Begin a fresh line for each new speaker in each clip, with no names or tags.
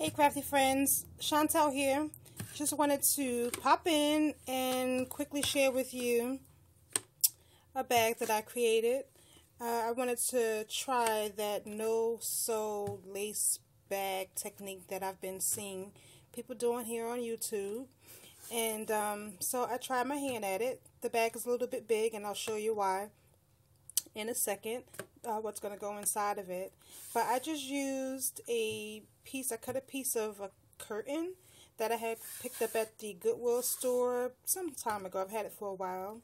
Hey crafty friends, Chantel here. Just wanted to pop in and quickly share with you a bag that I created. I wanted to try that no-sew lace bag technique that I've been seeing people doing here on YouTube. And so I tried my hand at it. The bag is a little bit big and I'll show you why in a second, what's going to go inside of it. But I just used I cut a piece of a curtain that I had picked up at the Goodwill store some time ago. I've had it for a while.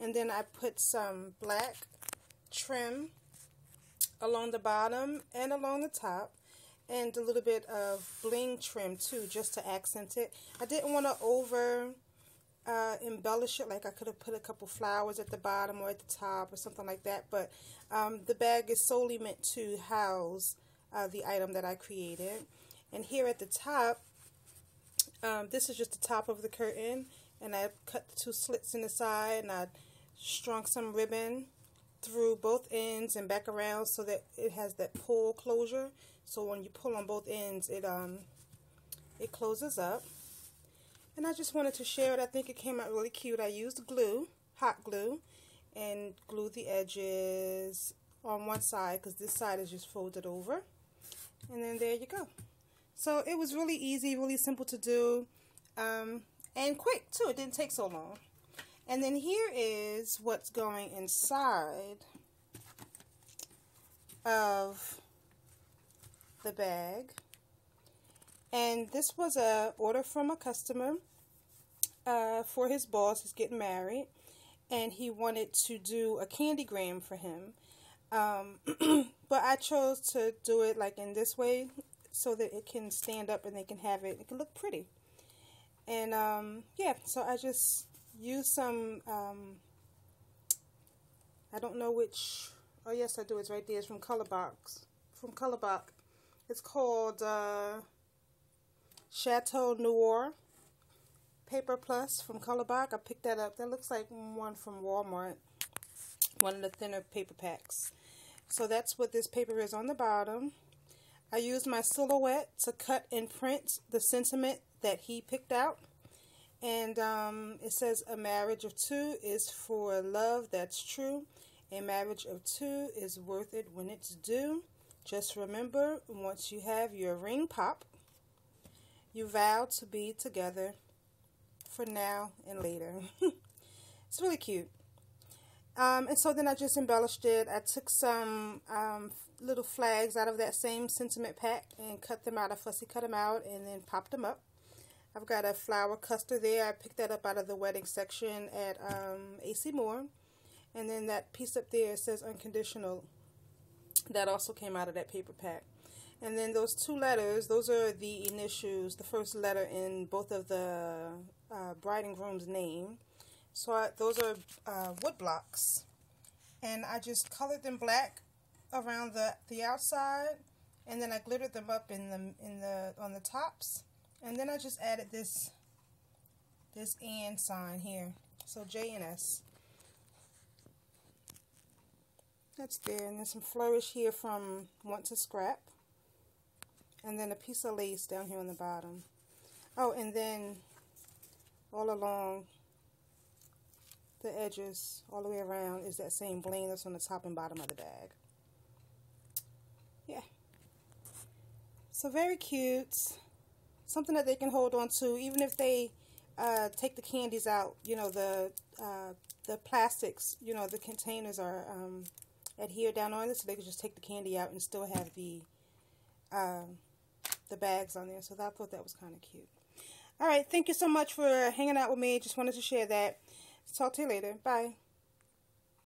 And then I put some black trim along the bottom and along the top, and a little bit of bling trim too, just to accent it. I didn't want to over embellish it, like I could have put a couple flowers at the bottom or at the top or something like that, but the bag is solely meant to house the item that I created. And here at the top, this is just the top of the curtain, and I cut the two slits in the side, and I strung some ribbon through both ends and back around so that it has that pull closure. So when you pull on both ends, it closes up. And I just wanted to share it. I think it came out really cute. I used glue, hot glue, and glued the edges on one side because this side is just folded over. And then there you go. So it was really easy, really simple to do, and quick too. It didn't take so long. And then here is what's going inside of the bag. And this was a order from a customer for his boss. He's getting married, and he wanted to do a candygram for him. But I chose to do it like in this way so that it can stand up and they can have it. It can look pretty. And yeah, so I just used some, I don't know which, oh yes I do, it's right there. It's from Colorbox. It's called Chateau Noir Paper Plus from Colorbox. I picked that up. That looks like one from Walmart, one of the thinner paper packs. So that's what this paper is on the bottom. I used my Silhouette to cut and print the sentiment that he picked out. And it says, a marriage of two is for love that's true. A marriage of two is worth it when it's due. Just remember, once you have your ring pop, you vow to be together for now and later. It's really cute. And so then I just embellished it. I took some little flags out of that same sentiment pack and cut them out. I fussy cut them out and then popped them up. I've got a flower cluster there. I picked that up out of the wedding section at AC Moore. And then that piece up there says Unconditional. That also came out of that paper pack. And then those two letters, those are the initials, the first letter in both of the bride and groom's name. So those are wood blocks. And I just colored them black around the outside, and then I glittered them up on the tops. And then I just added this and sign here. So J and S. That's there. And then some flourish here from Want to Scrap. And then a piece of lace down here on the bottom. Oh, and then all along the edges, all the way around, is that same bling that's on the top and bottom of the bag. Yeah. So very cute. Something that they can hold on to, even if they take the candies out. You know, the plastics, you know, the containers are adhered down on it, so they can just take the candy out and still have the bags on there. So I thought that was kind of cute. All right, thank you so much for hanging out with me. Just wanted to share that. Talk to you later. Bye.